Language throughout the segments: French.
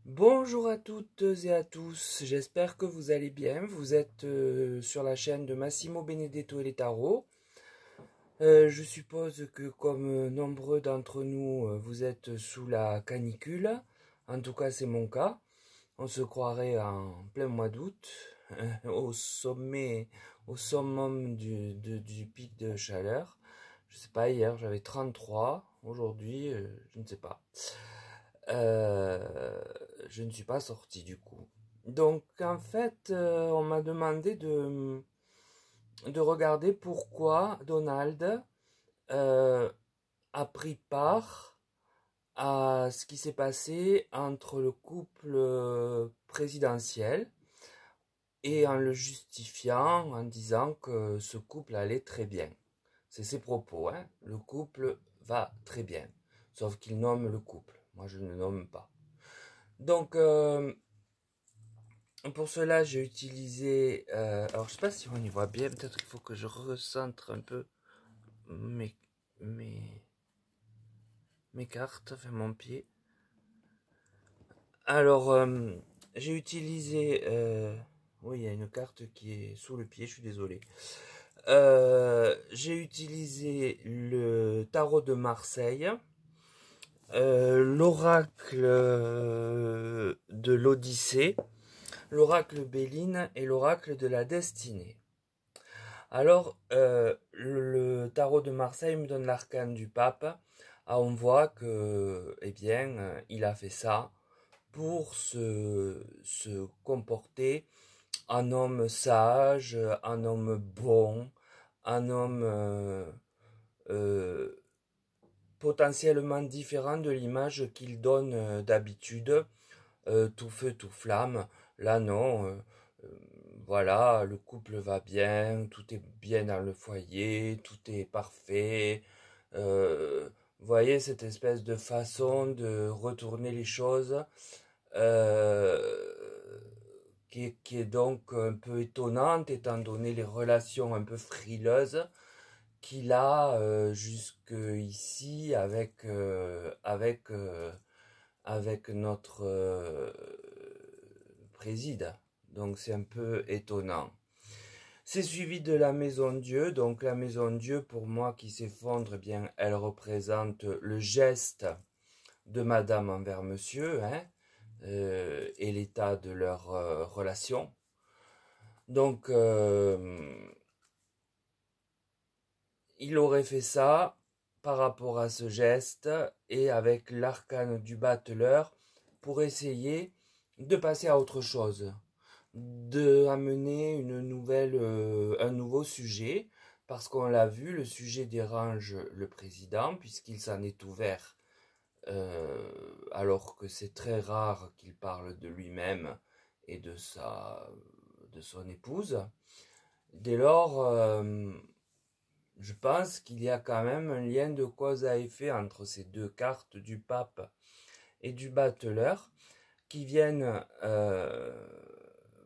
Bonjour à toutes et à tous, j'espère que vous allez bien. Vous êtes sur la chaîne de Massimo Benedetto et les tarots. Je suppose que comme nombreux d'entre nous, vous êtes sous la canicule. En tout cas, c'est mon cas. On se croirait en plein mois d'août, au sommet, au summum du pic de chaleur. Je sais pas, hier j'avais 33, aujourd'hui, je ne sais pas. Euh, je ne suis pas sorti du coup. Donc en fait, on m'a demandé de regarder pourquoi Donald euh, a pris part à ce qui s'est passé entre le couple présidentiel et en le justifiant en disant que ce couple allait très bien. C'est ses propos, hein. Le couple va très bien. Sauf qu'il nomme le couple. Moi, je ne nomme pas. Donc, pour cela, j'ai utilisé... alors, je sais pas si on y voit bien. Peut-être qu'il faut que je recentre un peu mes, mes, mes cartes, enfin mon pied. Alors, j'ai utilisé... oui, il y a une carte qui est sous le pied, je suis désolé. J'ai utilisé le tarot de Marseille, l'oracle de l'Odyssée, l'oracle Béline et l'oracle de la destinée. Alors, le tarot de Marseille me donne l'arcane du pape. Ah, on voit que, eh bien, il a fait ça pour se comporter un homme sage, un homme bon, un homme euh, potentiellement différent de l'image qu'il donne d'habitude, tout feu, tout flamme. Là, non. Voilà, le couple va bien, tout est bien dans le foyer, tout est parfait. Vous voyez cette espèce de façon de retourner les choses qui est donc un peu étonnante étant donné les relations un peu frileuses qu'il a jusque ici avec notre préside. Donc c'est un peu étonnant. C'est suivi de la maison Dieu. Donc la maison Dieu, pour moi, qui s'effondre, eh bien, elle représente le geste de madame envers monsieur, hein, et l'état de leur relation. Donc, il aurait fait ça par rapport à ce geste et avec l'arcane du battleur pour essayer de passer à autre chose, de amener un nouveau sujet, parce qu'on l'a vu, le sujet dérange le président puisqu'il s'en est ouvert, alors que c'est très rare qu'il parle de lui-même et de son épouse. Dès lors, je pense qu'il y a quand même un lien de cause à effet entre ces deux cartes du pape et du battleur qui viennent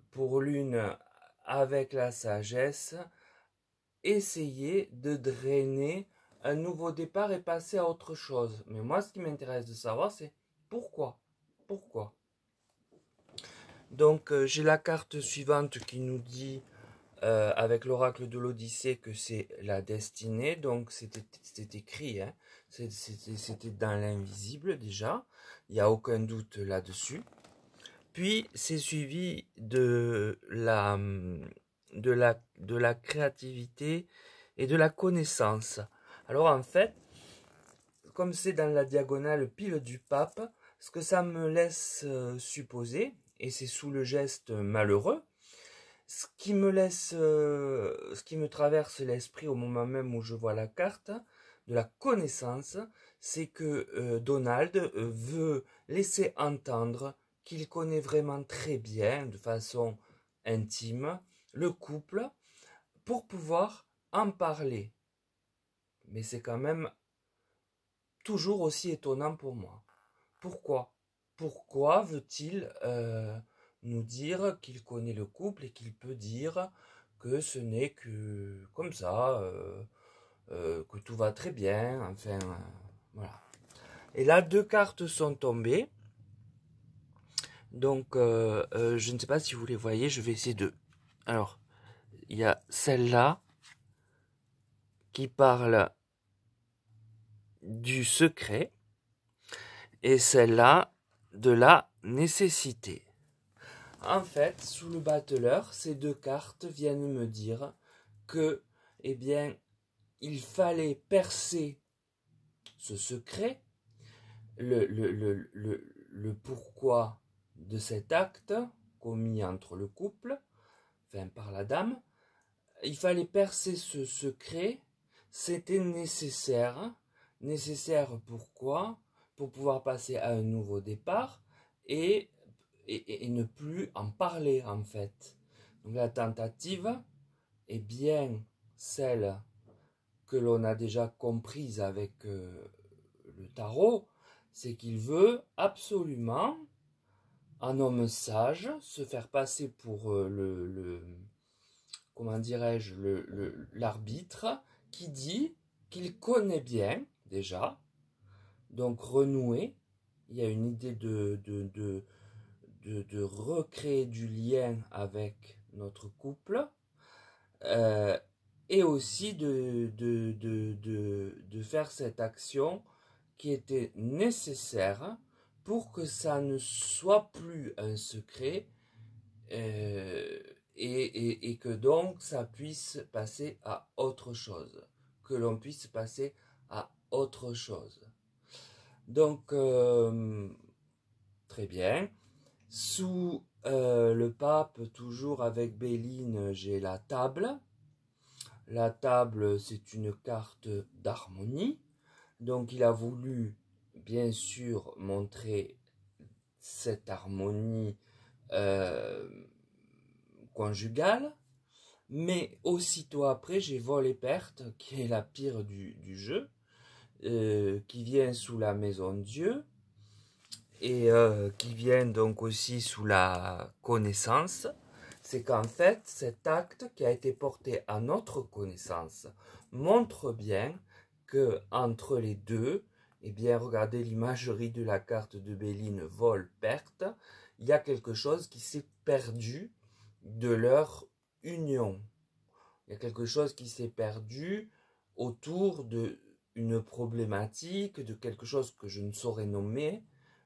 pour l'une avec la sagesse essayer de drainer un nouveau départ et passer à autre chose. Mais moi, ce qui m'intéresse de savoir, c'est pourquoi. Pourquoi? Donc, j'ai la carte suivante qui nous dit, avec l'oracle de l'Odyssée, que c'est la destinée. Donc, c'était écrit, hein. C'était dans l'invisible déjà. Il n'y a aucun doute là-dessus. Puis, c'est suivi de la créativité et de la connaissance. Alors en fait, comme c'est dans la diagonale pile du pape, ce que ça me laisse supposer, et c'est sous le geste malheureux, ce qui me traverse l'esprit au moment même où je vois la carte de la connaissance, c'est que Donald veut laisser entendre qu'il connaît vraiment très bien, de façon intime, le couple pour pouvoir en parler. Mais c'est quand même toujours aussi étonnant pour moi. Pourquoi? Pourquoi veut-il nous dire qu'il connaît le couple et qu'il peut dire que ce n'est que comme ça, que tout va très bien, enfin, voilà. Et là, deux cartes sont tombées. Donc, je ne sais pas si vous les voyez, je vais essayer de... Alors, il y a celle-là qui parle du secret et celle-là de la nécessité. En fait, sous le battleur, ces deux cartes viennent me dire que, eh bien, il fallait percer ce secret, le pourquoi de cet acte commis entre le couple, enfin par la dame. Il fallait percer ce secret, c'était nécessaire. Nécessaire pourquoi? Pour pouvoir passer à un nouveau départ et ne plus en parler en fait. Donc la tentative est bien celle que l'on a déjà comprise avec le tarot, c'est qu'il veut absolument, un homme sage, se faire passer pour comment dirais-je, l'arbitre, qui dit qu'il connaît bien déjà, donc renouer, il y a une idée de recréer du lien avec notre couple, et aussi de faire cette action qui était nécessaire pour que ça ne soit plus un secret, et que donc ça puisse passer à autre chose, que l'on puisse passer à autre chose. Donc, très bien. Sous le pape, toujours avec Béline, j'ai la table. La table, c'est une carte d'harmonie. Donc, il a voulu, bien sûr, montrer cette harmonie conjugale. Mais aussitôt après, j'ai vol et perte, qui est la pire du jeu, qui vient sous la maison de Dieu, et qui vient donc aussi sous la connaissance. C'est qu'en fait, cet acte qui a été porté à notre connaissance montre bien que entre les deux, eh bien, regardez l'imagerie de la carte de Béline, vol, perte, il y a quelque chose qui s'est perdu de leur union. Il y a quelque chose qui s'est perdu autour de une problématique, de quelque chose que je ne saurais nommer,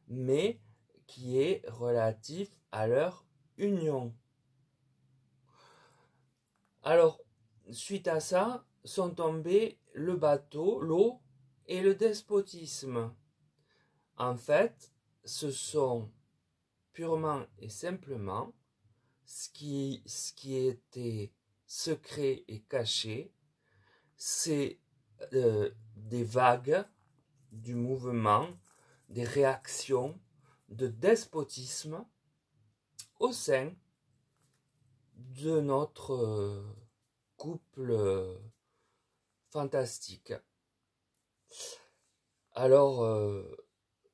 mais qui est relatif à leur union. Alors, suite à ça, sont tombés le bateau, l'eau et le despotisme. En fait, ce sont purement et simplement ce qui était secret et caché, c'est des vagues du mouvement, des réactions de despotisme au sein de notre couple fantastique. Alors,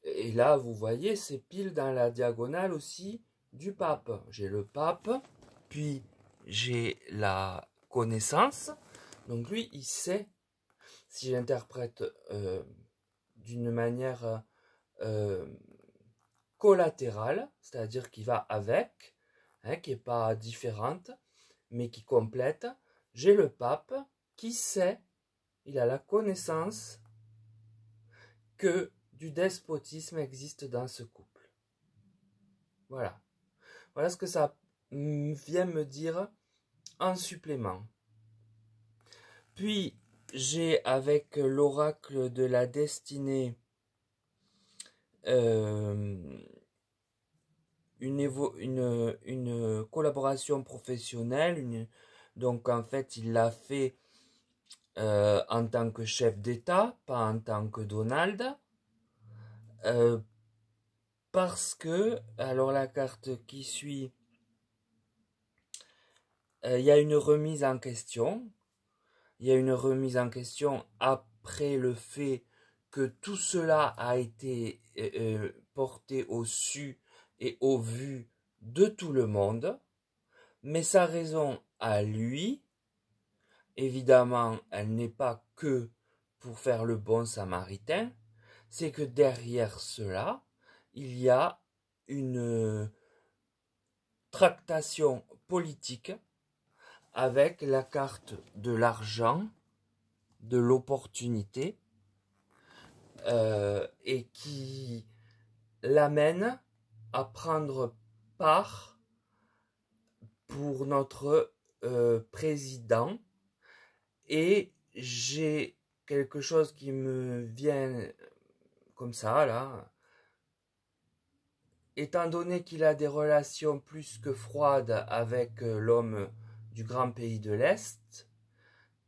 et là, vous voyez, c'est pile dans la diagonale aussi du pape. J'ai le pape, puis j'ai la connaissance. Donc lui, il sait, si j'interprète d'une manière collatérale, c'est-à-dire qui va avec, hein, qui n'est pas différente, mais qui complète. J'ai le pape qui sait, il a la connaissance que du despotisme existe dans ce couple. Voilà. Voilà ce que ça vient me dire en supplément. Puis, j'ai avec l'oracle de la destinée une collaboration professionnelle. Donc, en fait, il l'a fait en tant que chef d'État, pas en tant que Donald. Parce que, alors la carte qui suit, il y a une remise en question. Il y a une remise en question après le fait que tout cela a été porté au su et au vu de tout le monde. Mais sa raison à lui, évidemment, elle n'est pas que pour faire le bon samaritain, c'est que derrière cela, il y a une tractation politique avec la carte de l'argent, de l'opportunité, et qui l'amène à prendre part pour notre président. Et j'ai quelque chose qui me vient comme ça, là. Étant donné qu'il a des relations plus que froides avec l'homme du grand pays de l'Est,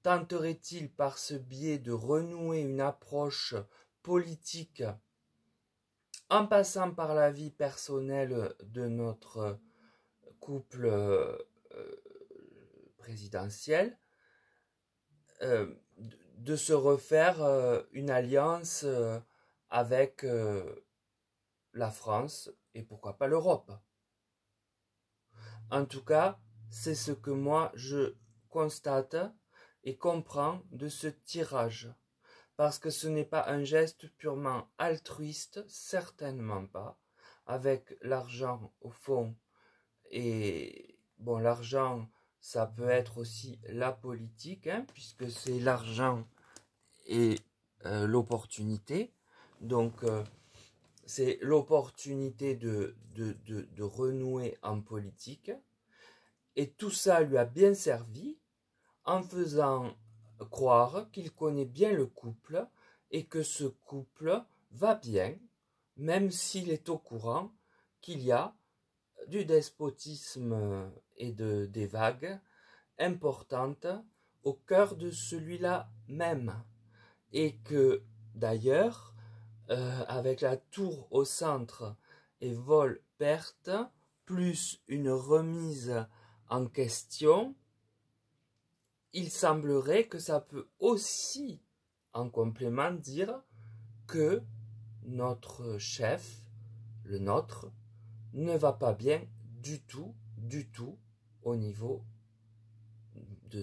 tenterait-il par ce biais de renouer une approche politique en passant par la vie personnelle de notre couple présidentiel, de se refaire une alliance avec la France et pourquoi pas l'Europe. En tout cas, c'est ce que moi je constate et comprends de ce tirage. Parce que ce n'est pas un geste purement altruiste, certainement pas, avec l'argent au fond. Et bon, l'argent, ça peut être aussi la politique, hein, puisque c'est l'argent et l'opportunité. Donc, c'est l'opportunité de renouer en politique. Et tout ça lui a bien servi en faisant croire qu'il connaît bien le couple et que ce couple va bien, même s'il est au courant qu'il y a du despotisme et des vagues importantes au cœur de celui-là même. Et que d'ailleurs, avec la tour au centre et vol-perte, plus une remise en question, il semblerait que ça peut aussi, en complément, dire que notre chef, le nôtre, ne va pas bien du tout au niveau de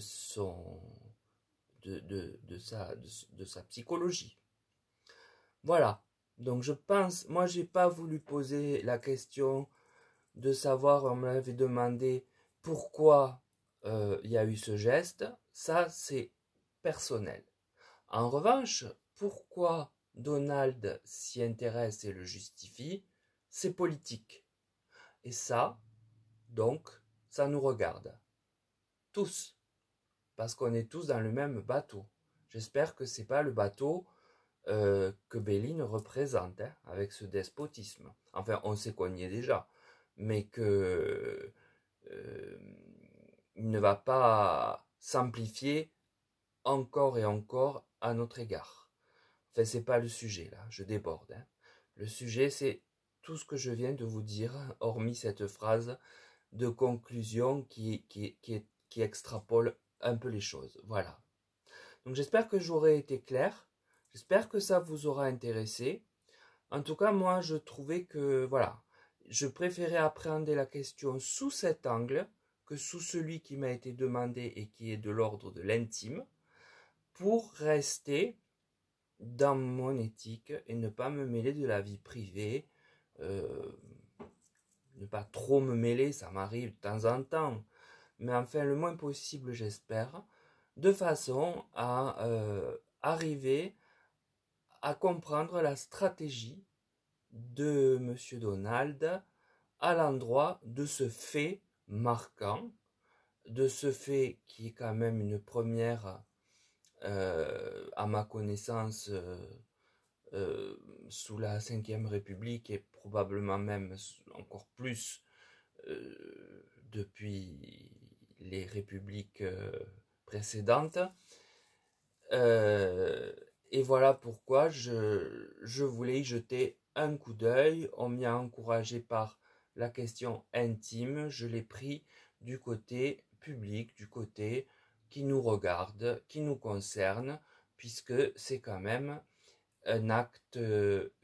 sa psychologie. Voilà. Donc je pense, moi j'ai pas voulu poser la question de savoir, on me l'avait demandé pourquoi il y a eu ce geste. Ça c'est personnel. En revanche, pourquoi Donald s'y intéresse et le justifie, c'est politique. Et ça, donc, ça nous regarde. Tous. Parce qu'on est tous dans le même bateau. J'espère que c'est pas le bateau que Béline représente, hein, avec ce despotisme. Enfin, on sait qu'on y est déjà. Mais que il ne va pas s'amplifier encore et encore à notre égard. Enfin, c'est pas le sujet, là. Je déborde. Hein. Le sujet, c'est tout ce que je viens de vous dire, hormis cette phrase de conclusion qui extrapole un peu les choses. Voilà. Donc j'espère que j'aurai été clair. J'espère que ça vous aura intéressé. En tout cas, moi, je trouvais que, voilà, je préférais appréhender la question sous cet angle que sous celui qui m'a été demandé et qui est de l'ordre de l'intime, pour rester dans mon éthique et ne pas me mêler de la vie privée, ne pas trop me mêler, ça m'arrive de temps en temps, mais enfin le moins possible j'espère, de façon à arriver à comprendre la stratégie de M. Donald à l'endroit de ce fait marquant, de ce fait qui est quand même une première à ma connaissance sous la Ve République et probablement même encore plus depuis les républiques précédentes. Et voilà pourquoi je voulais y jeter un coup d'œil. On m'y a encouragé par la question intime. Je l'ai pris du côté public, du côté qui nous regarde, qui nous concerne, puisque c'est quand même un acte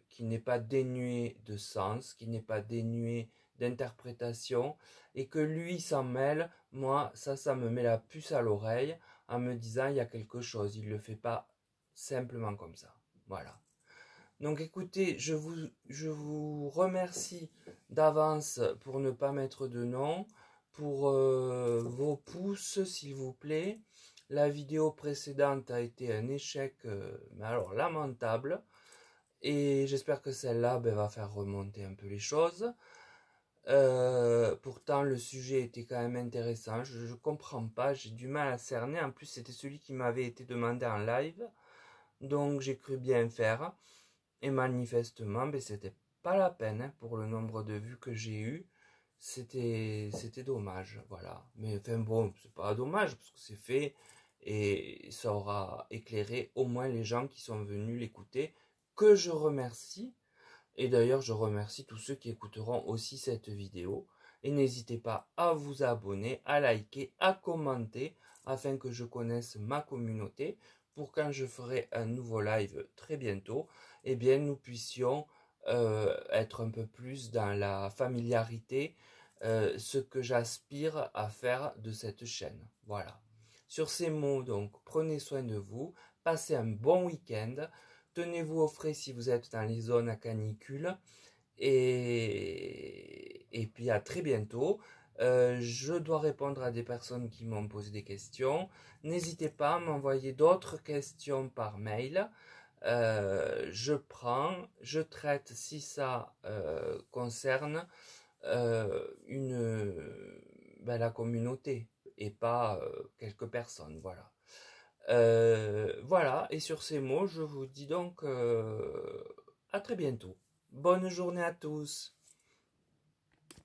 qui n'est pas dénué de sens, qui n'est pas dénué d'interprétation, et que lui s'en mêle. Moi, ça me met la puce à l'oreille en me disant il y a quelque chose, il ne le fait pas simplement comme ça. Voilà. Donc écoutez, je vous remercie d'avance pour ne pas mettre de nom, pour vos pouces s'il vous plaît. La vidéo précédente a été un échec, mais alors lamentable. Et j'espère que celle-là va faire remonter un peu les choses. Pourtant le sujet était quand même intéressant. Je comprends pas, j'ai du mal à cerner. En plus c'était celui qui m'avait été demandé en live. Donc j'ai cru bien faire. Et manifestement, c'était pas la peine hein, pour le nombre de vues que j'ai eu. C'était dommage, voilà. Mais enfin bon, c'est pas dommage parce que c'est fait et ça aura éclairé au moins les gens qui sont venus l'écouter, que je remercie. Et d'ailleurs, je remercie tous ceux qui écouteront aussi cette vidéo. Et n'hésitez pas à vous abonner, à liker, à commenter, afin que je connaisse ma communauté, pour quand je ferai un nouveau live très bientôt, eh bien nous puissions être un peu plus dans la familiarité, ce que j'aspire à faire de cette chaîne. Voilà. Sur ces mots, donc, prenez soin de vous, passez un bon week-end, tenez-vous au frais si vous êtes dans les zones à canicule, et puis à très bientôt. Je dois répondre à des personnes qui m'ont posé des questions. N'hésitez pas à m'envoyer d'autres questions par mail. Je prends, je traite si ça concerne la communauté et pas quelques personnes. Voilà. Voilà, et sur ces mots, je vous dis donc à très bientôt. Bonne journée à tous.